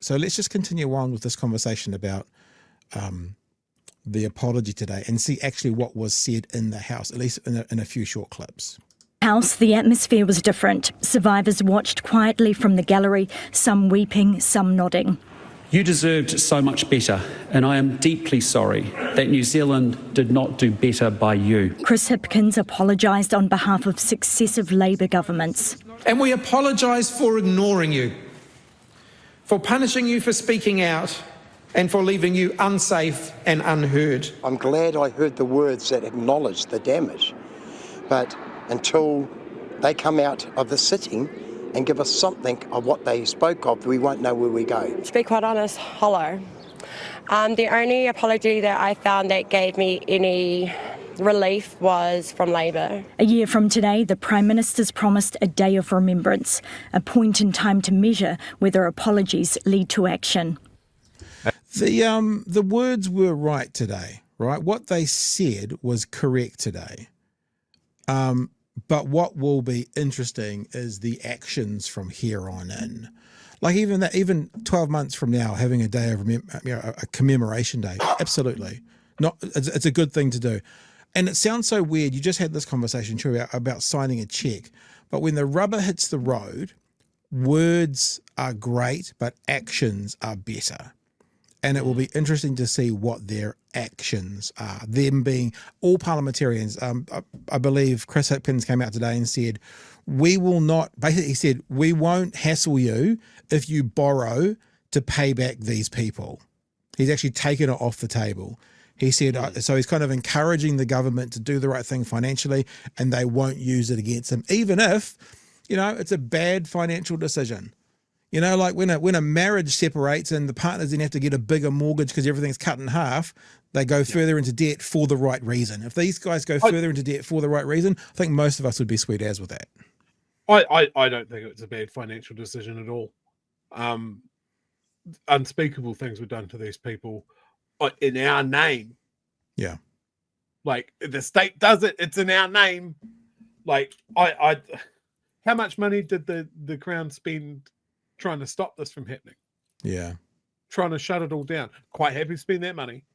So let's just continue on with this conversation about the apology today and see actually what was said in the House, at least in a few short clips. House, the atmosphere was different. Survivors watched quietly from the gallery, some weeping, some nodding. You deserved so much better, and I am deeply sorry that New Zealand did not do better by you. Chris Hipkins apologised on behalf of successive Labour governments. And we apologise for ignoring you, for punishing you for speaking out, and for leaving you unsafe and unheard. I'm glad I heard the words that acknowledged the damage, but until they come out of the sitting and give us something of what they spoke of, we won't know where we go. To be quite honest, hollow. The only apology that I found that gave me any relief was from Labour. A year from today, the Prime Minister's promised a day of remembrance, a point in time to measure whether apologies lead to action. The words were right today, right? What they said was correct today. But what will be interesting is the actions from here on in. Like even 12 months from now, having a day of a commemoration day, absolutely. It's a good thing to do. And it sounds so weird. You just had this conversation, true, about signing a check. But when the rubber hits the road, words are great, but actions are better. And it will be interesting to see what their actions are. Them being all parliamentarians. I believe Chris Hipkins came out today and said, we will not, basically he said, we won't hassle you if you borrow to pay back these people. He's actually taken it off the table. He said, so he's kind of encouraging the government to do the right thing financially and they won't use it against him, even if, it's a bad financial decision. Like when a marriage separates and the partners then have to get a bigger mortgage because everything's cut in half, they go further into debt for the right reason. If these guys go further into debt for the right reason, I think most of us would be sweet as with that. I don't think it's a bad financial decision at all. Unspeakable things were done to these people in our name. Yeah. Like the state does it, it's in our name. Like how much money did the Crown spend trying to stop this from happening? Yeah. Trying to shut it all down. Quite happy to spend that money.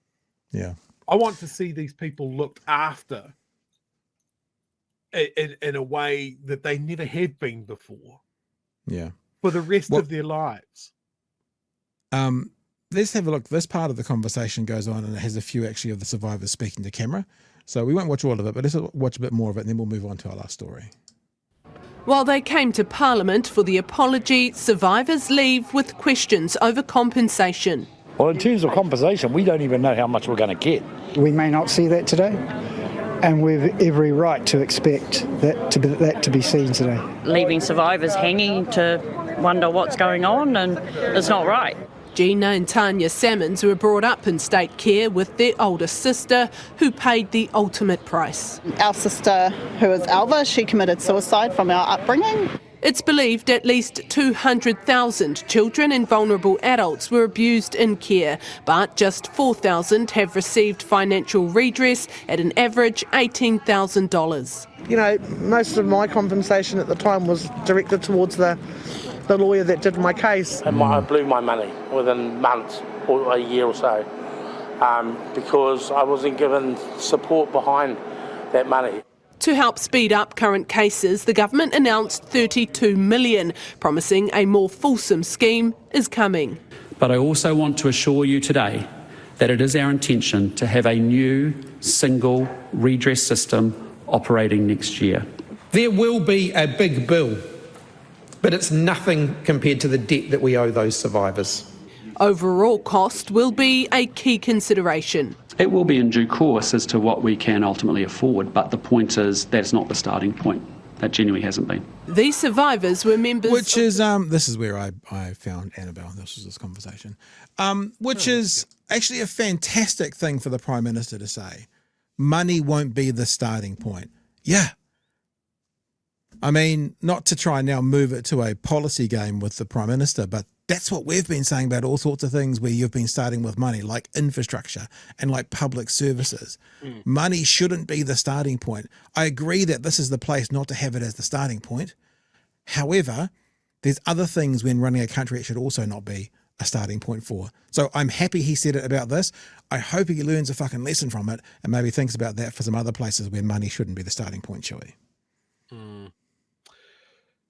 Yeah. I want to see these people looked after in a way that they never had been before. Yeah. For the rest of their lives. Let's have a look. This part of the conversation goes on and it has a few actually of the survivors speaking to camera. So we won't watch all of it, but let's watch a bit more of it and then we'll move on to our last story. While they came to Parliament for the apology, survivors leave with questions over compensation. Well, in terms of compensation, we don't even know how much we're going to get. We may not see that today, and we've every right to expect that to be seen today. Leaving survivors hanging to wonder what's going on, and it's not right. Gina and Tanya Salmons were brought up in state care with their older sister, who paid the ultimate price. Our sister, who is Alva, she committed suicide from our upbringing. It's believed at least 200,000 children and vulnerable adults were abused in care, but just 4,000 have received financial redress at an average $18,000. Most of my compensation at the time was directed towards the lawyer that did my case. And I blew my money within months or a year or so because I wasn't given support behind that money. To help speed up current cases, the government announced $32 million, promising a more fulsome scheme is coming. But I also want to assure you today that it is our intention to have a new single redress system operating next year. There will be a big bill, but it's nothing compared to the debt that we owe those survivors. Overall cost will be a key consideration. It will be in due course as to what we can ultimately afford, but the point is that's not the starting point. That genuinely hasn't been. These survivors were members... Which is, this is where I found Annabelle, this was this conversation, which is actually a fantastic thing for the Prime Minister to say. Money won't be the starting point. Yeah. I mean, not to try and now move it to a policy game with the Prime Minister, but that's what we've been saying about all sorts of things where you've been starting with money, like infrastructure and like public services. Money shouldn't be the starting point. I agree that this is the place not to have it as the starting point. However, there's other things when running a country it should also not be a starting point for. So I'm happy he said it about this. I hope he learns a fucking lesson from it and maybe thinks about that for some other places where money shouldn't be the starting point, Chewy.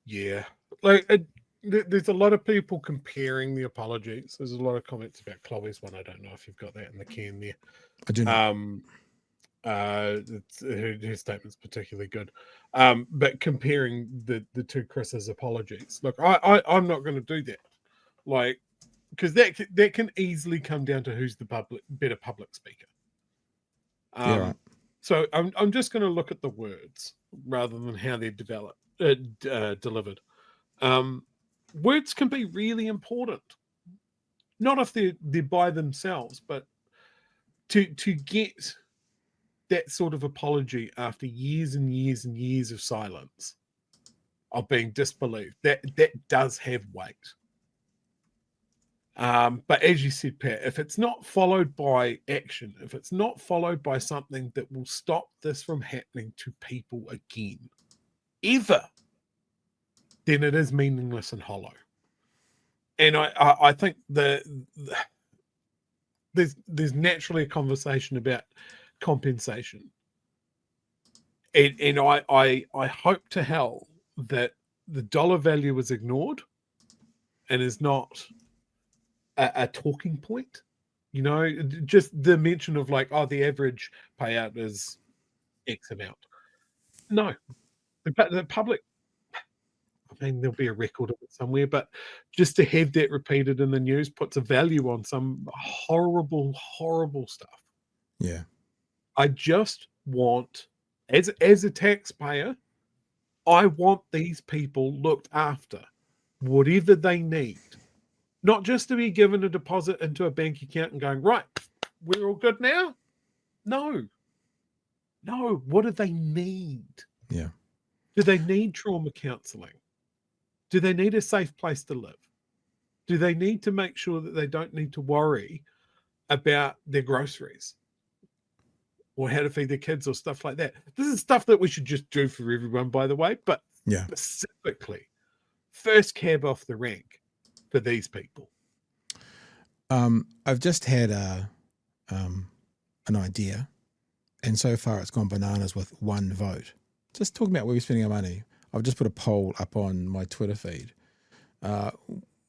Yeah. There's a lot of people comparing the apologies. There's a lot of comments about Chloe's one. I don't know if you've got that in the can there. I do not. Her statement's particularly good. But comparing the two Chris's apologies. Look, I'm not going to do that. Like, because that can easily come down to who's the better public speaker. Yeah, right. So I'm just going to look at the words rather than how they're delivered. Words can be really important, not if they're by themselves, but to get that sort of apology after years and years and years of silence, of being disbelieved, that does have weight. But as you said, Pat, if it's not followed by action, if it's not followed by something that will stop this from happening to people again, ever, then it is meaningless and hollow. And I think there's naturally a conversation about compensation. And I hope to hell that the dollar value is ignored and is not a talking point. You know, just the mention of like, oh, the average payout is X amount. No, the public, I mean, there'll be a record of it somewhere, but just to have that repeated in the news puts a value on some horrible, horrible stuff. Yeah. I just want, as a taxpayer, I want these people looked after, whatever they need. Not just to be given a deposit into a bank account and going, right, we're all good now. No. What do they need? Yeah. Do they need trauma counselling? Do they need a safe place to live? Do they need to make sure that they don't need to worry about their groceries or how to feed their kids or stuff like that? This is stuff that we should just do for everyone, by the way, but specifically, first cab off the rank for these people. I've just had an idea, and so far it's gone bananas with one vote. Just talking about where we're spending our money. I've just put a poll up on my Twitter feed.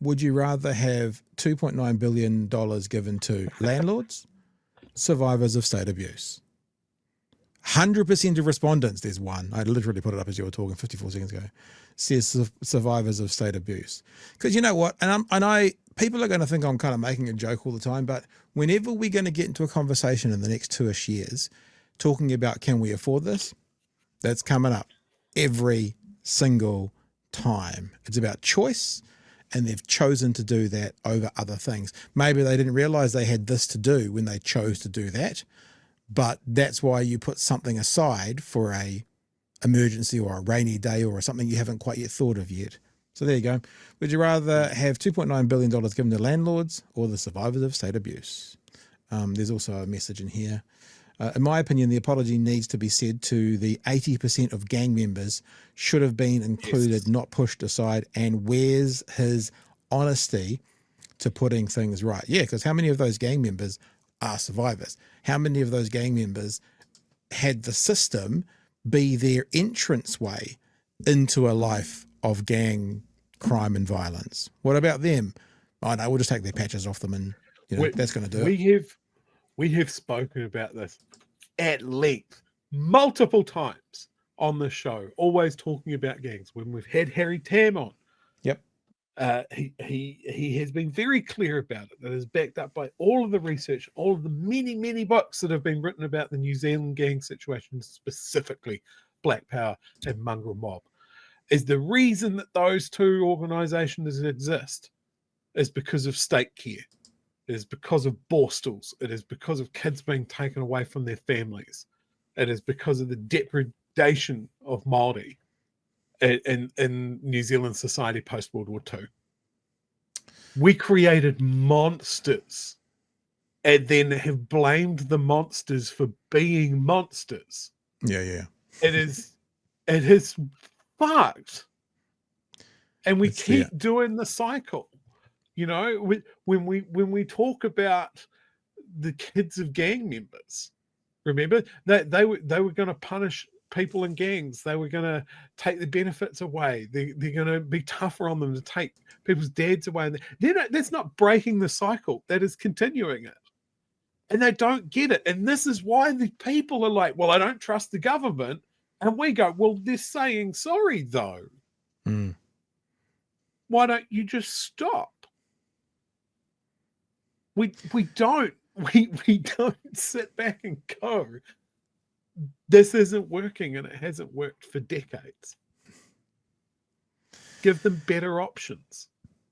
Would you rather have $2.9 billion given to landlords, survivors of state abuse? 100% of respondents, there's one, I literally put it up as you were talking 54 seconds ago, says survivors of state abuse. Because you know what, and people are going to think I'm kind of making a joke all the time, but whenever we're going to get into a conversation in the next 2-ish years talking about can we afford this, that's coming up every single time. It's about choice, and they've chosen to do that over other things. Maybe they didn't realize they had this to do when they chose to do that, but that's why you put something aside for a emergency or a rainy day or something you haven't quite yet thought of yet. So there you go. Would you rather have $2.9 billion given to landlords or the survivors of state abuse? There's also a message in here. In my opinion, the apology needs to be said to the 80% of gang members should have been included, not pushed aside. And where's his honesty to putting things right? Yeah, because how many of those gang members are survivors? How many of those gang members had the system be their entranceway into a life of gang crime and violence? What about them? Oh no, we'll just take their patches off them and that's going to do it. We have spoken about this at length multiple times on the show, always talking about gangs. When we've had Harry Tam on, yep, he has been very clear about it. That is backed up by all of the research, all of the many books that have been written about the New Zealand gang situation, specifically Black Power and Mongrel Mob. Is the reason that those two organisations exist is because of state care. It is because of borstals. It is because of kids being taken away from their families. It is because of the depredation of Māori in New Zealand society post-World War II. We created monsters and then have blamed the monsters for being monsters. Yeah. It is fucked. And we keep doing the cycle. You know, when we talk about the kids of gang members, remember that they were going to punish people in gangs. They were going to take the benefits away. They're going to be tougher on them to take people's dads away. That's not breaking the cycle. That is continuing it. And they don't get it. And this is why the people are like, well, I don't trust the government. And we go, well, they're saying sorry, though. Mm. Why don't you just stop? We don't sit back and go, this isn't working, and it hasn't worked for decades. Give them better options.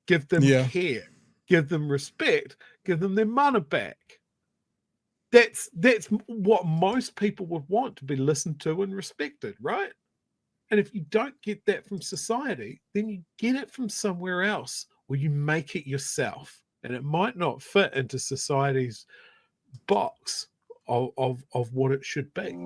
Give them care. Give them respect. Give them their mana back. That's what most people would want, to be listened to and respected, right? And if you don't get that from society, then you get it from somewhere else, or you make it yourself. And it might not fit into society's box of what it should be.